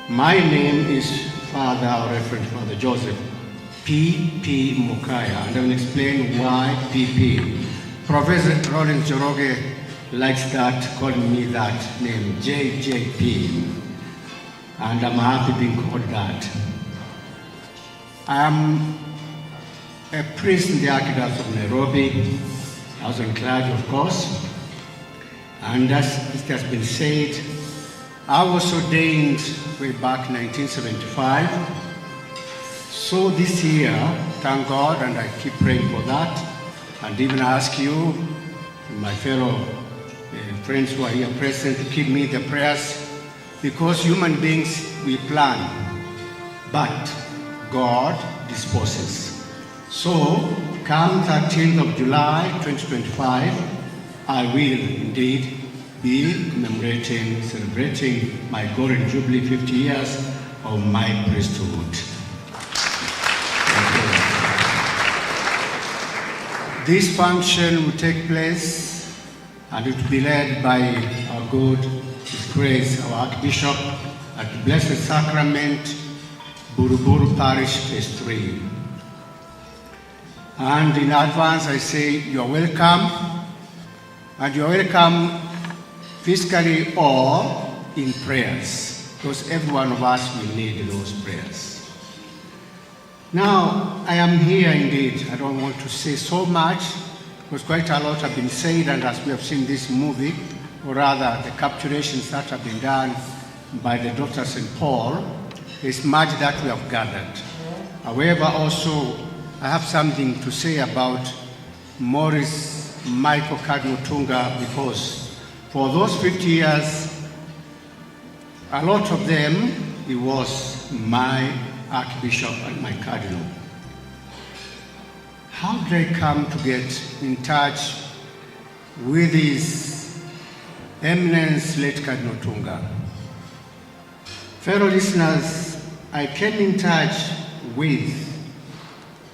My name is Father or Reverend Father Joseph P.P. Mokaya, and I will explain why P.P. Professor Rollins Joroge likes that, calling me that name, JJP, and I'm happy being called that. I am a priest in the Archdiocese of Nairobi. I was on clergy, of course, and as it has been said, I was ordained way back 1975. So this year, thank God, and I keep praying for that, and even ask you, my fellow friends who are here present, to keep me in the prayers, because human beings, we plan, but God disposes. So, come 13th of July 2025, I will indeed be celebrating my golden jubilee, 50 years of my priesthood. This function will take place and it will be led by our good, His Grace, our Archbishop at the Blessed Sacrament, Buruburu Parish, Phase 3. And in advance I say you are welcome, and you are welcome physically or in prayers, because every one of us will need those prayers. Now, I am here indeed. I don't want to say so much, because quite a lot have been said, and as we have seen this movie, or rather the capturations that have been done by the Dr. St. Paul, is much that we have gathered. However, also, I have something to say about Maurice Michael Cardinal Otunga, because for those 50 years, a lot of them, he was my Archbishop and my Cardinal. How did I come to get in touch with His Eminence, late Cardinal Otunga? Fellow listeners, I came in touch with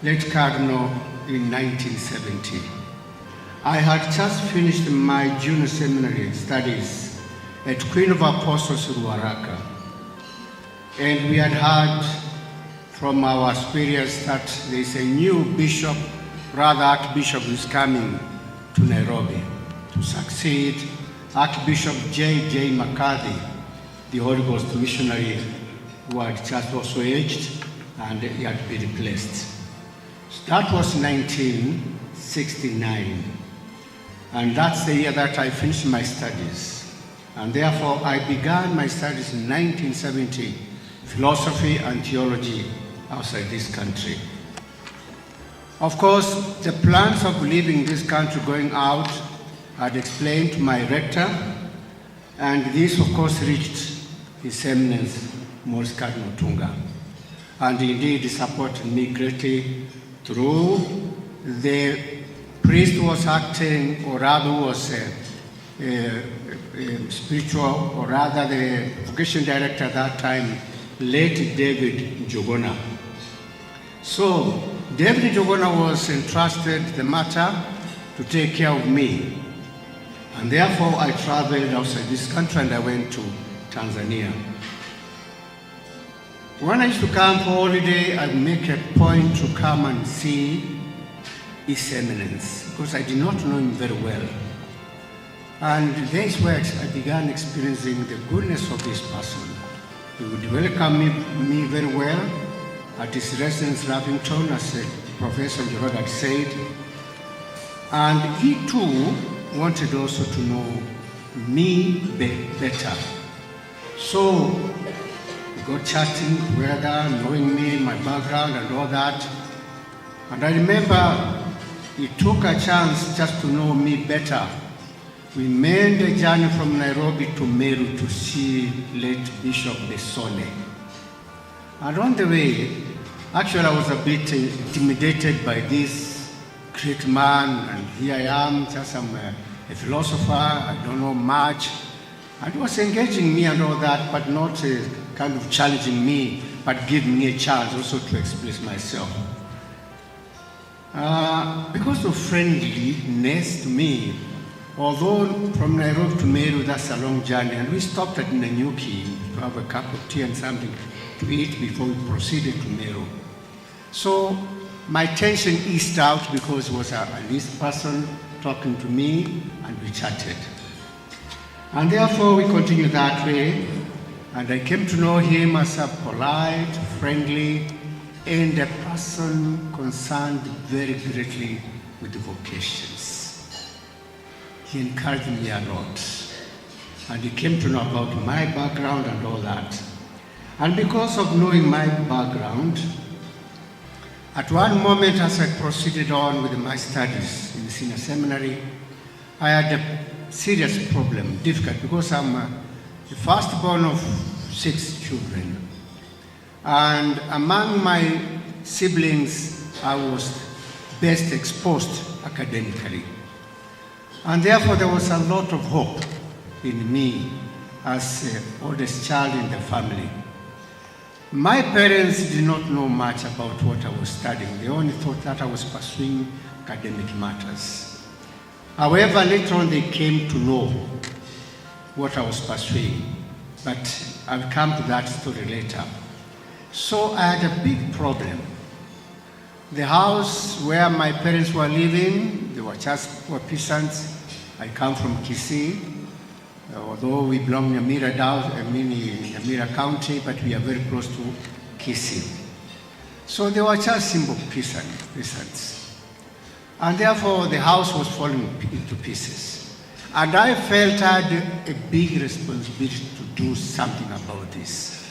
late Cardinal in 1970. I had just finished my junior seminary studies at Queen of Apostles Ruaraka, and we had heard from our superiors that there is a new bishop, rather Archbishop, who is coming to Nairobi to succeed Archbishop J.J. McCarthy, the Holy Ghost missionary who had just also aged, and he had to be replaced. So that was 1969. And that's the year that I finished my studies. And therefore, I began my studies in 1970, philosophy and theology outside this country. Of course, the plans of leaving this country, going out, I'd explained to my rector, and this, of course, reached His Eminence, Maurice Cardinal Otunga. And indeed, he supported me greatly through the priest who was acting, or rather who was spiritual, or rather the vocational director at that time, late David Njogona. So David Njogona was entrusted the matter to take care of me. And therefore I traveled outside this country and I went to Tanzania. When I used to come for holiday, I'd make a point to come and see His Eminence, because I did not know him very well. And that's where I began experiencing the goodness of this person. He would welcome me very well at his residence Lavington, as Professor Njoroge had said. And he too wanted also to know me better. So we got chatting together, knowing me, my background and all that. And I remember he took a chance just to know me better. We made the journey from Nairobi to Meru to see late Bishop Besone. And on the way, actually I was a bit intimidated by this great man, and here I am, just I'm a philosopher, I don't know much. And he was engaging me and all that, but not kind of challenging me, but giving me a chance also to express myself. Because of friendliness to me, Although from Nairobi to Meru, that's a long journey, and we stopped at Nanyuki to have a cup of tea and something to eat before we proceeded to Meru. So my tension eased out because it was a least person talking to me, and we chatted. And therefore we continued that way, and I came to know him as a polite, friendly, and a person concerned very greatly with the vocations. He encouraged me a lot, and he came to know about my background and all that. And because of knowing my background, at one moment as I proceeded on with my studies in the senior seminary, I had a serious problem, difficult, because I'm the firstborn of 6 children. And among my siblings, I was best exposed academically. And therefore there was a lot of hope in me as the oldest child in the family. My parents did not know much about what I was studying. They only thought that I was pursuing academic matters. However, later on they came to know what I was pursuing, but I'll come to that story later. So I had a big problem. The house where my parents were living, they were just poor peasants. I come from Kisii, although we belong in Nyamira County, but we are very close to Kisii. So they were just simple peasants. And therefore the house was falling into pieces. And I felt I had a big responsibility to do something about this.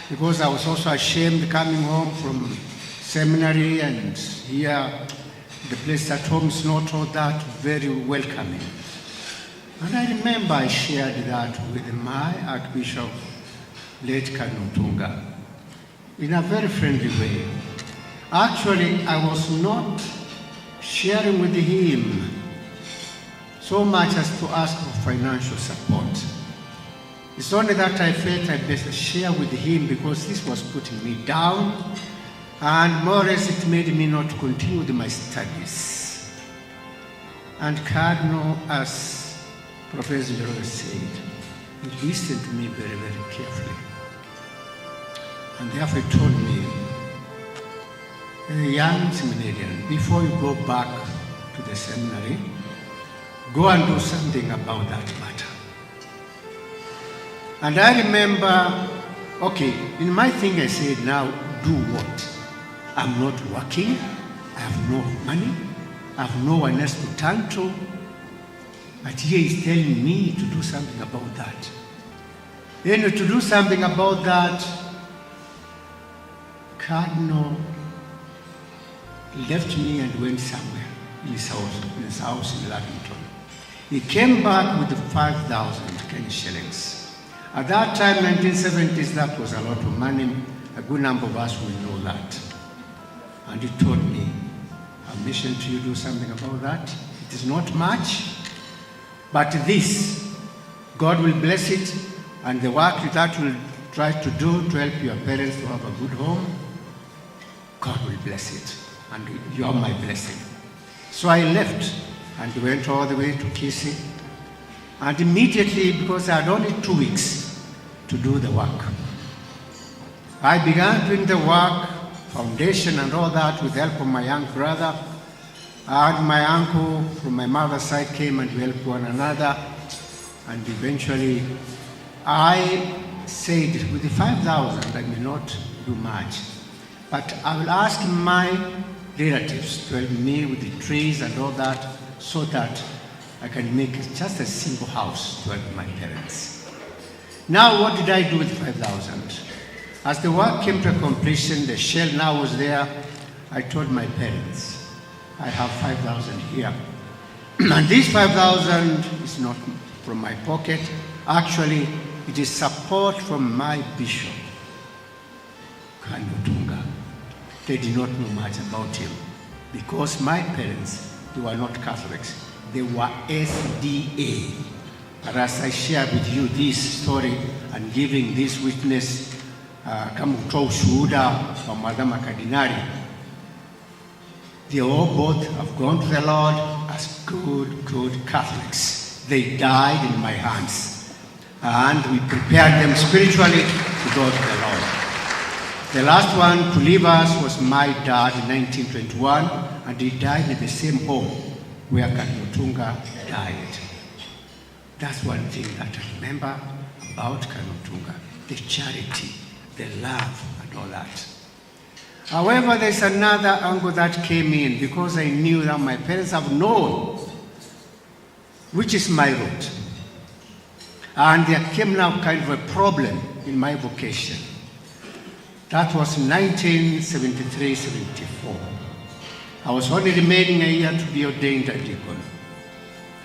Because I was also ashamed coming home from seminary, and here the place at home is not all that very welcoming. And I remember I shared that with my Archbishop, late Cardinal Otunga, in a very friendly way. Actually, I was not sharing with him so much as to ask for financial support. It's only that I felt I best share with him because this was putting me down, and more or less it made me not continue with my studies. And Cardinal, as Professor Jero said, he listened to me very, very carefully. And therefore he told me, a young seminarian, before you go back to the seminary, go and do something about that matter. And I remember, okay, in my thing I said, now do what? I'm not working, I have no money, I have no one else to turn to, but here he's telling me to do something about that. Then to do something about that, Cardinal left me and went somewhere in his house in Lavington. He came back with 5,000 Kenyan shillings. At that time, 1970s, that was a lot of money. A good number of us will know that. And he told me, a mission to you, do something about that. It is not much, but this, God will bless it, and the work that will try to do to help your parents to have a good home, God will bless it, and you are my blessing. So I left and went all the way to Kisii, and immediately, because I had only 2 weeks to do the work, I began doing the work, foundation and all that, with the help of my young brother. And my uncle from my mother's side came and we helped one another. And eventually, I said, with the 5,000, I may not do much, but I will ask my relatives to help me with the trees and all that, so that I can make just a simple house to help my parents. Now, what did I do with 5,000? As the work came to completion, the shell now was there, I told my parents, I have 5,000 here. And this 5,000 is not from my pocket. Actually, it is support from my bishop, Cardinal Otunga. They did not know much about him because my parents, they were not Catholics. They were SDA. And as I share with you this story and giving this witness, kama kutoa ushuhuda wa Madama Kardinali, they all both have gone to the Lord as good Catholics. They died in my hands. And we prepared them spiritually to go to the Lord. The last one to leave us was my dad in 1921, and he died in the same home where Cardinal Otunga died. That's one thing that I remember about Cardinal Otunga, the charity, the love, and all that. However, there's another angle that came in because I knew that my parents have known which is my route. And there came now kind of a problem in my vocation. That was 1973-74. I was only remaining a year to be ordained a deacon.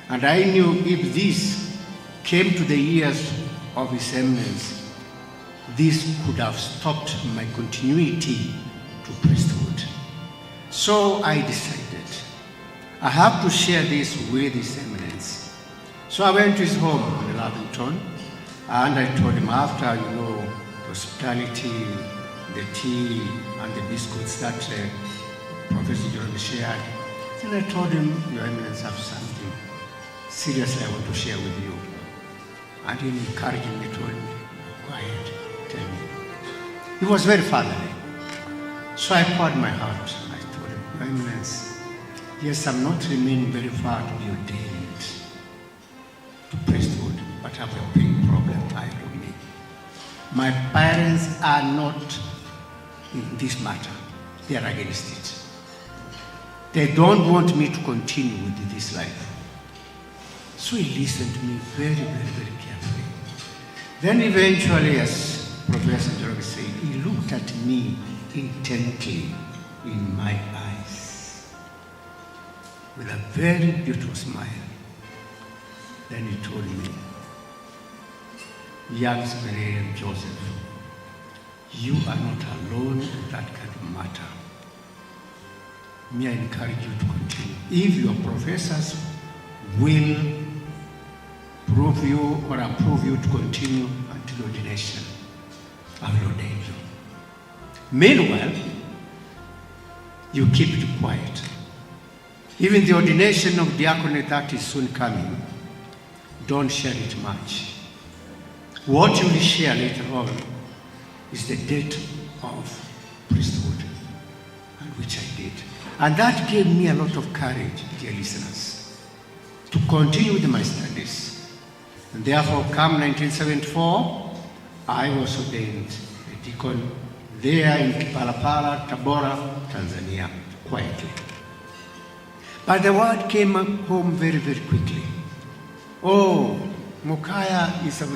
And I knew if this came to the ears of His Eminence, this could have stopped my continuity to priesthood. So I decided, I have to share this with His Eminence. So I went to his home in Lavington, and I told him after, the hospitality, the tea, and the biscuits that Professor Jerome shared. Then I told him, Your Eminence, I have something seriously I want to share with you. And he encouraged me, told me, quiet, tell me. He was very fatherly. So I poured my heart. I told him, Your Eminence, yes, I'm not remaining very far to be ordained to priesthood, but I have a big problem ahead of me. My parents are not in this matter. They are against it. They don't want me to continue with this life. So he listened to me very, very, very carefully. Then eventually, as Professor Jerome said, he looked at me intently in my eyes with a very beautiful smile. Then he told me, young seminarian Joseph, you are not alone in that kind of matter. May I encourage you to continue. If your professors will prove you or approve you to continue until ordination, I will ordain you. Meanwhile, you keep it quiet. Even the ordination of diaconate that is soon coming, don't share it much. What you will share later on is the date of priesthood, and which I did. And that gave me a lot of courage, dear listeners, to continue with my studies. And therefore, come 1974, I was ordained a deacon there in Kipalapala, Tabora, Tanzania, quietly. But the word came home very, very quickly. Oh, Mokaya is a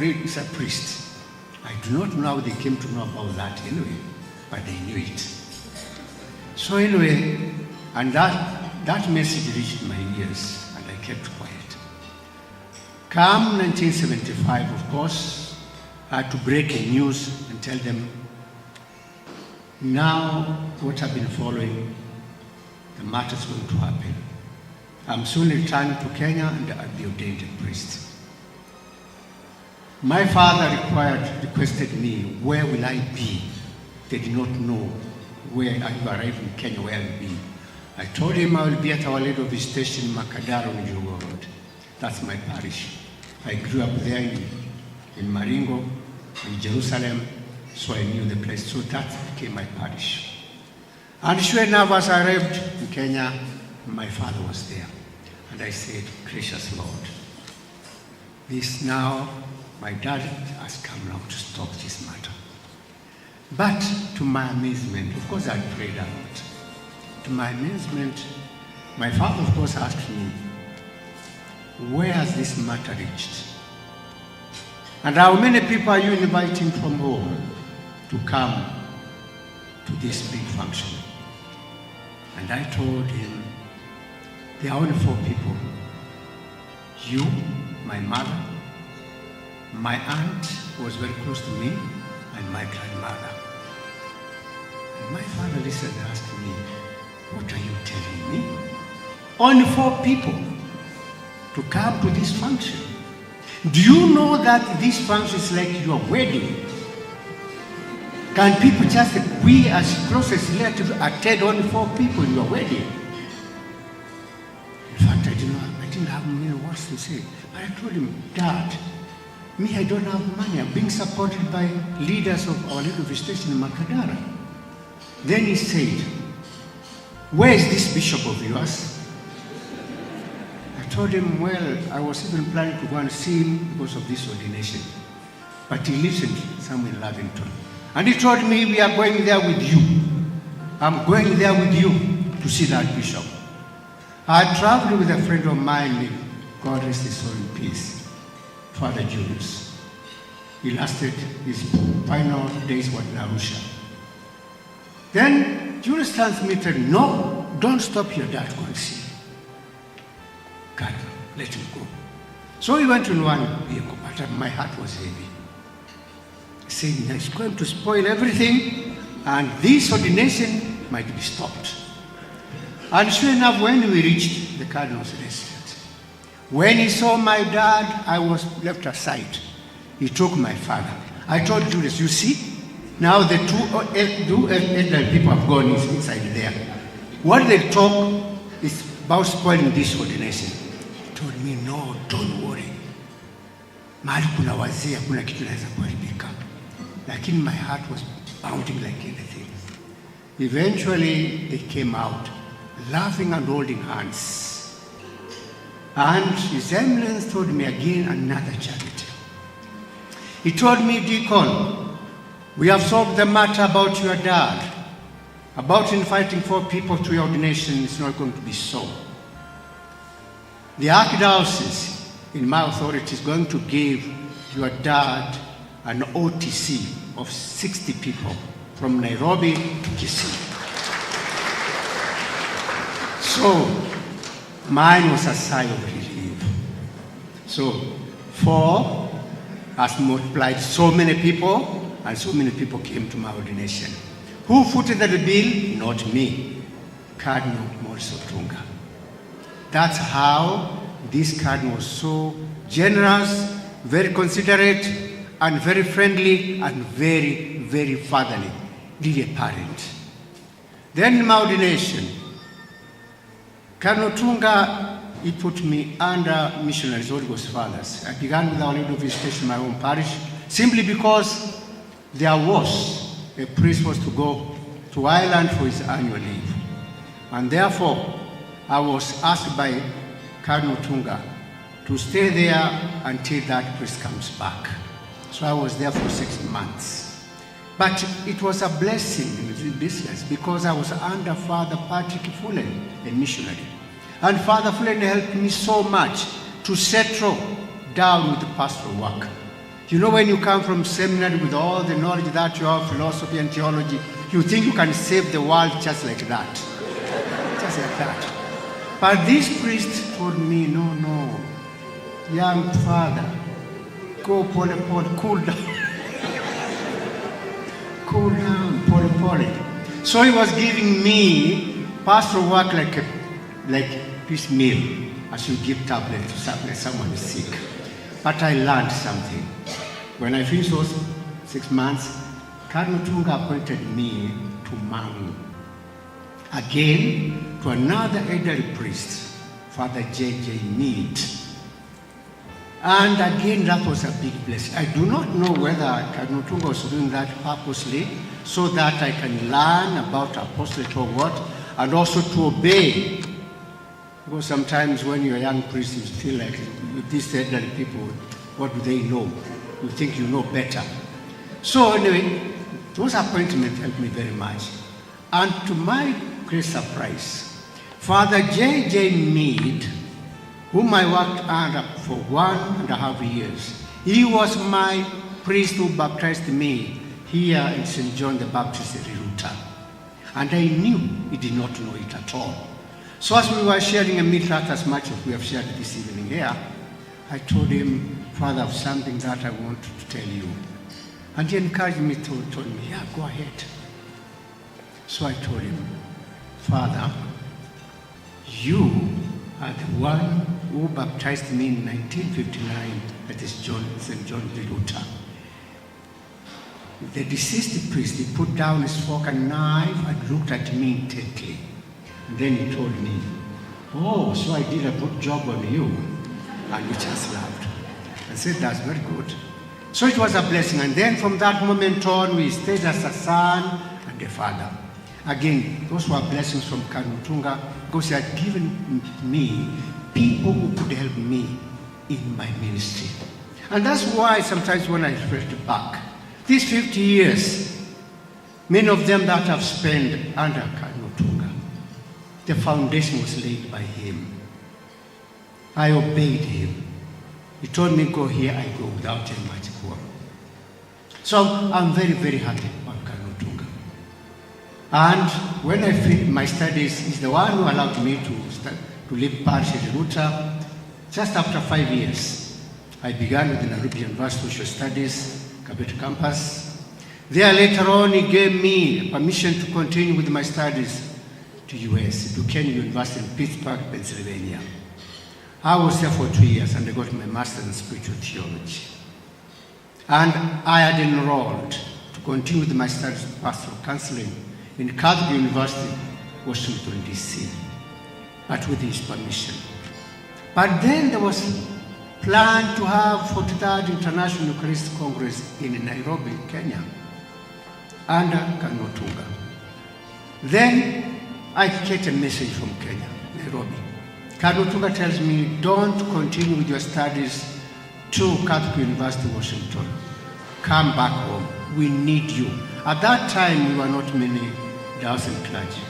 priest. I do not know how they came to know about that anyway, but they knew it. So anyway, and that message reached my ears, and I kept quiet. Come 1975, of course, I had to break a news and tell them, now what I've been following, the matter's going to happen. I'm soon returning to Kenya and I'll be ordained a priest. My father requested me, where will I be? They did not know where I arrived in Kenya, where I will be. I told him I will be at Our Lady of Visitation in Makadaro, Njugo Road. That's my parish. I grew up there in Maringo, in Jerusalem, so I knew the place. So that became my parish. And sure enough, as I arrived in Kenya, my father was there. And I said, gracious Lord, this now, my dad has come now to stop this matter. But to my amazement, of course I prayed a lot. To my amazement, my father of course asked me, where has this matter reached? And how many people are you inviting from home to come to this big function? And I told him, there are only 4 people. You, my mother, my aunt, who was very close to me, and my grandmother. And my father listened and asked me, what are you telling me? Only 4 people to come to this function. Do you know that this function is like your wedding? Can people just, we as closest relatives attend only 4 people in your wedding? In fact, I didn't didn't have many words to say. But I told him, Dad, me, I don't have money. I'm being supported by leaders of our little visitation in Makadara. Then he said, where is this bishop of yours? I told him, well, I was even planning to go and see him because of this ordination. But he listened somewhere in Lavington. And he told me, we are going there with you. I'm going there with you to see that bishop. I traveled with a friend of mine, God rest his soul in peace, Father Julius. He lasted his final days in Arusha. Then Julius tells me, no, don't stop your dad, go and see him. God, let him go. So he went in one vehicle, but my heart was heavy. Saying, it's going to spoil everything, and this ordination might be stopped. And sure enough, when we reached the Cardinal's residence, when he saw my dad, I was left aside. He took my father. I told Julius, you see, now the two elderly people have gone inside there. What they talk is about spoiling this ordination. He told me, no, don't worry. Mahali kuna wazee, hakuna kitu naweza kuharibika. Lakini my heart was pounding like anything. Eventually, they came out, laughing and holding hands. And His Eminence told me again another charity. He told me, Deacon, we have solved the matter about your dad. About inviting 4 people to your ordination, it's not going to be so. The Archdiocese, in my authority, is going to give your dad an OTC of 60 people from Nairobi to Kisii. So, mine was a sigh of relief. So, 4 has multiplied so many people, and so many people came to my ordination. Who footed the bill? Not me, Cardinal Maurice Otunga. That's how this cardinal was so generous, very considerate, and very friendly, and very, very fatherly, really a parent. Then in my ordination, Cardinal Otunga, he put me under missionaries, Holy Ghost fathers. I began with our little visitation in my own parish, simply because there was a priest was to go to Ireland for his annual leave. And therefore, I was asked by Cardinal Otunga to stay there until that priest comes back. So I was there for 6 months. But it was a blessing in business because I was under Father Patrick Fullen, a missionary. And Father Fullen helped me so much to settle down with the pastoral work. You know, when you come from seminary with all the knowledge that you have, philosophy and theology, you think you can save the world just like that. Just like that. But this priest told me, no, young father, go pole, cool down. Cool down, pole. So he was giving me pastoral work like piecemeal, as you give tablet to someone is sick. But I learned something. When I finished those 6 months, Cardinal Otunga appointed me to Mangu. Again, to another elderly priest, Father J.J. Mead. And again, that was a big blessing. I do not know whether Cardinal Otunga was doing that purposely so that I can learn about apostolate or what, and also to obey. Because sometimes when you're a young priest, you feel like these elderly people, what do they know? You think you know better. So anyway, those appointments helped me very much. And to my great surprise, Father J.J. Mead, whom I worked under for 1.5 years, he was my priest who baptized me here in St. John the Baptist in Riruta. And I knew he did not know it at all. So as we were sharing a meal, as much as we have shared this evening here, I told him, Father, I have something that I want to tell you. And he encouraged me, told me, yeah, go ahead. So I told him, Father, you are the one who baptized me in 1959 at St. John Riruta. The deceased priest, he put down his fork and knife and looked at me intently. And then he told me, "Oh, so I did a good job on you." And we just laughed. I said, "That's very good." So it was a blessing. And then from that moment on, we stayed as a son and a father. Again, those were blessings from Cardinal Otunga, because he had given me people who could help me in my ministry. And that's why sometimes when I reflect back, these 50 years, many of them that I've spent under Cardinal Otunga, the foundation was laid by him. I obeyed him. He told me, "Go here," I go without any much quarrel. So I'm very, very happy about Cardinal Otunga. And when I finished my studies, he's the one who allowed me to live parish in Ruta. Just after 5 years, I began with the Nairobi University Social Studies, Kabete campus. There later on, he gave me permission to continue with my studies to US, Duquesne University in Pittsburgh, Pennsylvania. I was there for 2 years and I got my master's in spiritual theology. And I had enrolled to continue with my studies in pastoral counseling in Catholic University, Washington, D.C., but with his permission. But then there was a plan to have 43rd International Eucharistic Congress in Nairobi, Kenya, under Cardinal Otunga. Then I get a message from Kenya, Nairobi. Cardinal Otunga tells me, "Don't continue with your studies to Catholic University, Washington. Come back home. We need you." At that time, we were not many dozen clergy.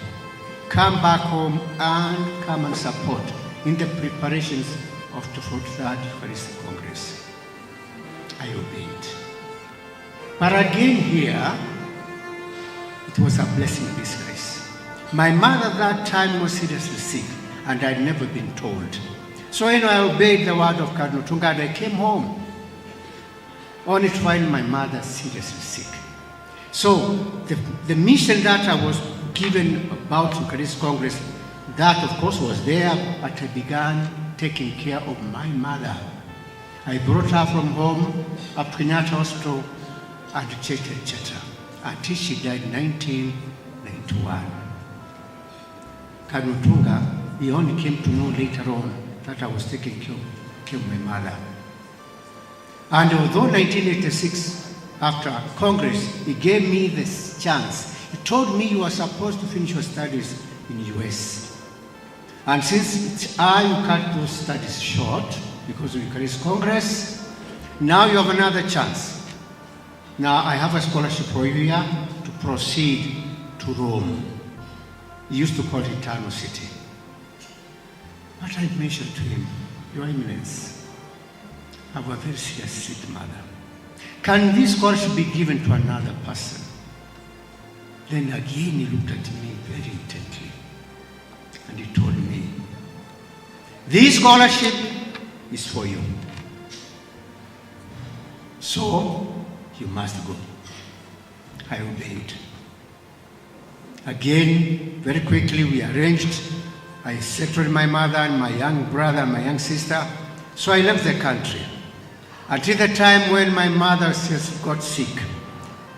"Come back home and come and support in the preparations of the 43rd Eucharistic Congress." I obeyed. But again here, it was a blessing in disguise. My mother at that time was seriously sick, and I'd never been told. So I obeyed the word of Cardinal Otunga, and I came home, only to find my mother seriously sick. So the mission that I was given about Eucharistic Congress, that of course was there, but I began taking care of my mother. I brought her from home up to Kenyatta Hospital and etc. until she died in 1991. Cardinal Otunga, he only came to know later on that I was taking care of my mother. And although 1986, after Congress, he gave me this chance. He told me you are supposed to finish your studies in the US. And since I cut those studies short because of Eucharistic Congress, now you have another chance. Now I have a scholarship for you here to proceed to Rome. He used to call it Eternal City. But I mentioned to him, "Your Eminence, I have a very serious sick mother. Can this scholarship be given to another person?" Then again he looked at me very intently and he told me, "This scholarship is for you. So you must go." I obeyed. Again, very quickly we arranged. I settled my mother and my young brother and my young sister. So I left the country. Until the time when my mother got sick.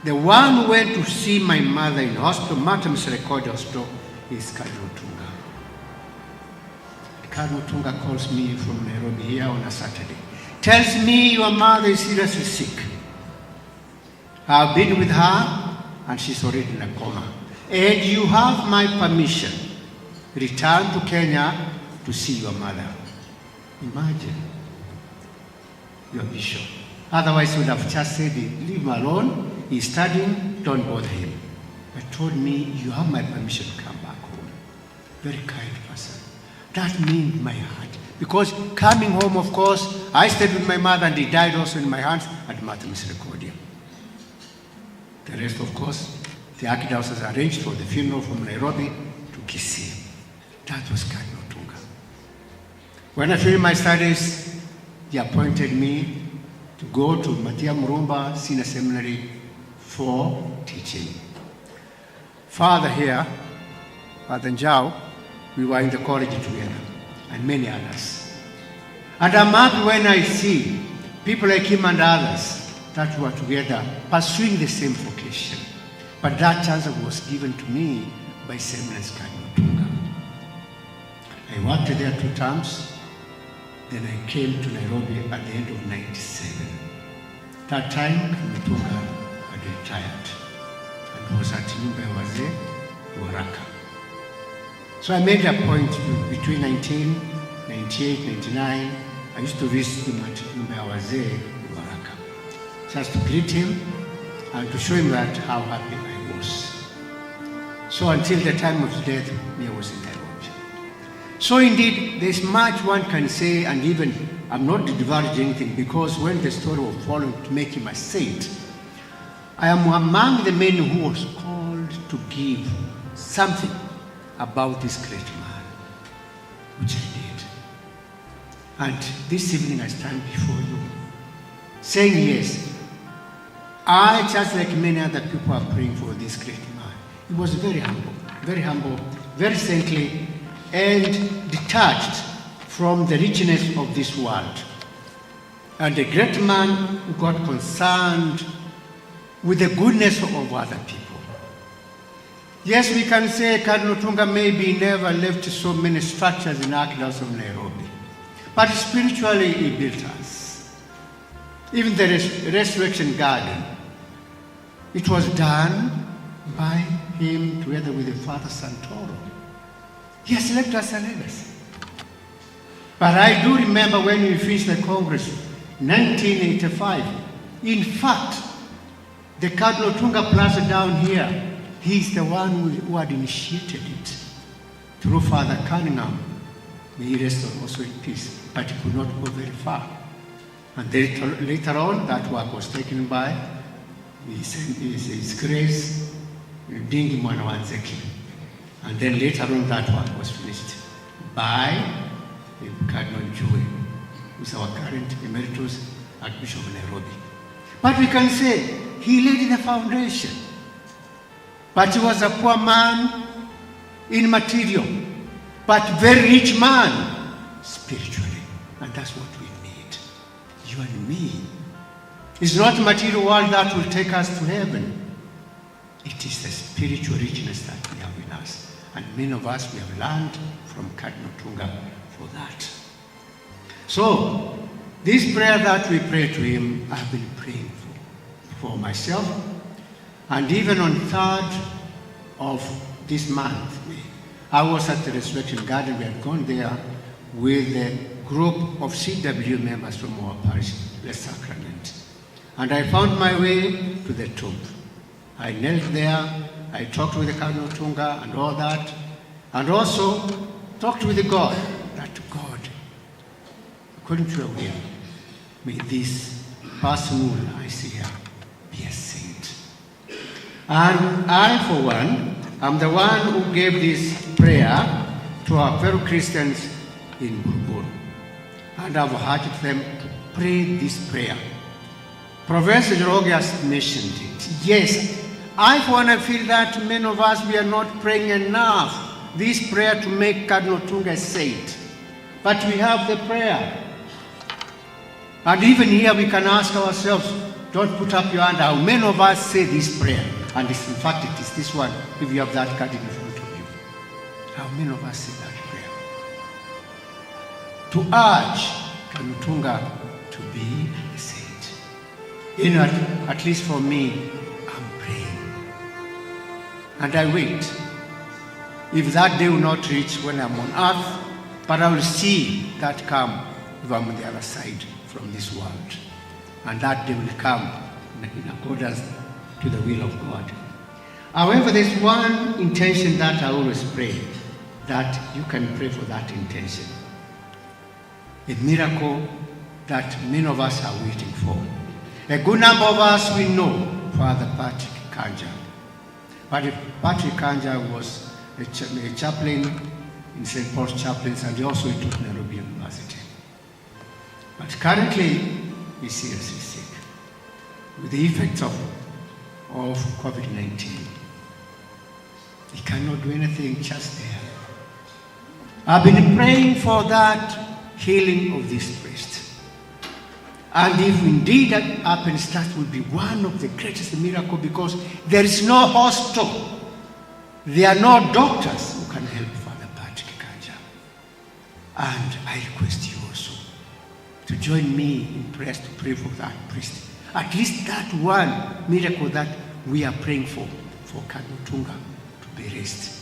The one who went to see my mother in hospital, Mater Misericordia Hospital, is Cardinal Otunga. Cardinal Otunga calls me from Nairobi here on a Saturday. Tells me, "Your mother is seriously sick. I've been with her and she's already in a coma. And you have my permission. Return to Kenya to see your mother." Imagine, your bishop. Otherwise, he would have just said, "Leave him alone. He's studying, don't bother him." But told me, "You have my permission to come back home." Very kind person. That means my heart. Because coming home, of course, I stayed with my mother and he died also in my hands at Mater Misericordia. The rest, of course, the archdiocese arranged for the funeral from Nairobi to Kisii. That was Cardinal Otunga. When I finished my studies, he appointed me to go to Matia Murumba Senior Seminary for teaching. Father here, Father Njau, we were in the college together, and many others. And I'm happy when I see people like him and others that were together pursuing the same vocation. But that chance was given to me by Seminary Cardinal Otunga. I worked there 2 terms. Then I came to Nairobi at the end of 97. That time, Otunga had retired and was at Nyumba ya Wazee, Waraka. So I made a point between 1998, 99, I used to visit him at Nyumba ya Wazee, Waraka, just to greet him and to show him that how happy I was. So until the time of his death, I was in Nairobi. So indeed, there's much one can say, and even I'm not divulging anything, because when the story was following to make him a saint, I am among the men who was called to give something about this great man, which I did. And this evening I stand before you, saying yes, I, just like many other people, are praying for this great man. He was very humble, very saintly, and detached from the richness of this world. And a great man who got concerned with the goodness of other people. Yes, we can say Cardinal Otunga maybe never left so many structures in Archdiocese of Nairobi, but spiritually he built us. Even the Resurrection Garden, it was done by him together with the Father Santoro. He has left us a legacy. But I do remember when we finished the Congress, 1985, in fact, the Cardinal Otunga Plaza down here, he's the one who had initiated it through Father Cunningham. May he rest also in peace, but he could not go very far. And then later on, that work was taken by His Grace, Dingi Mwanawanzeki. And then later on, that work was finished by Cardinal Joey, who's our current emeritus Archbishop of Nairobi. But we can say he laid the foundation. But he was a poor man in material, but very rich man spiritually. And that's what we need, you and me. It's not material world that will take us to heaven. It is the spiritual richness that we have in us. And many of us, we have learned from Cardinal Otunga for that. So, this prayer that we pray to him, I've been praying for myself. And even on 3rd of this month, I was at the Resurrection Garden. We had gone there with a group of CW members from our parish, the Sacrament. And I found my way to the tomb. I knelt there, I talked with the Cardinal Otunga and all that, and also talked with the God, that God, according to your will, may this person who lies here be a saint. And I, for one, am the one who gave this prayer to our fellow Christians in Buruburu. And I've urged them to pray this prayer. Professor Njoroge has mentioned it. Yes, I for one feel that many of us, we are not praying enough this prayer to make Cardinal Otunga a saint. But we have the prayer. And even here we can ask ourselves, don't put up your hand, how many of us say this prayer? And in fact, it is this one, if you have that card in front of you. How many of us say that prayer? To urge Cardinal Otunga to be a saint. You know, at least for me, I'm praying. And I wait. If that day will not reach when I'm on earth, but I will see that come if I'm on the other side from this world. And that day will come in accordance to the will of God. However, there's one intention that I always pray, that you can pray for that intention. A miracle that many of us are waiting for. A good number of us, we know Father Patrick Kanja. But Patrick Kanja was a chaplain in St. Paul's Chaplains, and he also taught Nairobi University. But currently, he's seriously sick with the effects of COVID-19. He cannot do anything just there. I've been praying for that healing of this priest. And if indeed that happens, that will be one of the greatest miracles, because there is no hospital. There are no doctors who can help Father Patrick Kanja. And I request you also to join me in prayers to pray for that priest. At least that one miracle that we are praying for Cardinal Otunga to be raised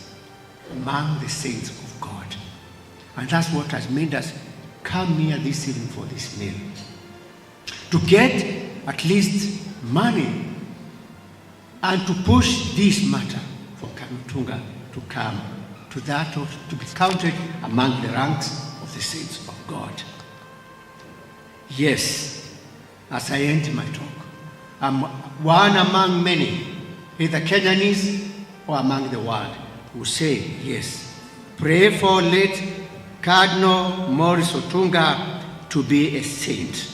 among the saints of God. And that's what has made us come here this evening for this meal. To get at least money and to push this matter for Cardinal Otunga to come to that, or to be counted among the ranks of the saints of God. Yes, as I end my talk, I'm one among many, either Kenyanese or among the world, who say, yes, pray for late Cardinal Maurice Otunga to be a saint,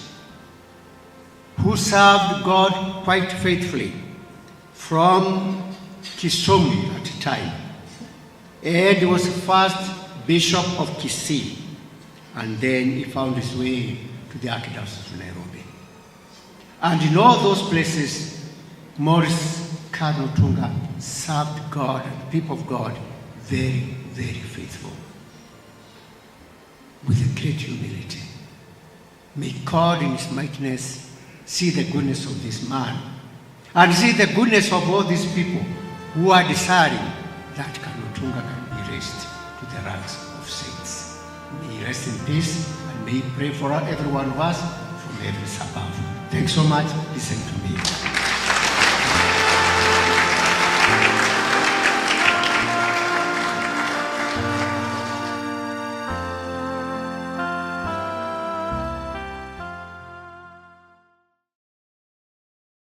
who served God quite faithfully from Kisumu at the time. And he was the first bishop of Kisii, and then he found his way to the Archdiocese of Nairobi. And in all those places, Maurice Cardinal Otunga served God and the people of God very, very faithful, with a great humility. May God in his mightiness see the goodness of this man and see the goodness of all these people who are desiring that Cardinal Otunga can be raised to the ranks of saints. May he rest in peace, and may he pray for every one of us from heavens above. Thanks so much. Listen to me.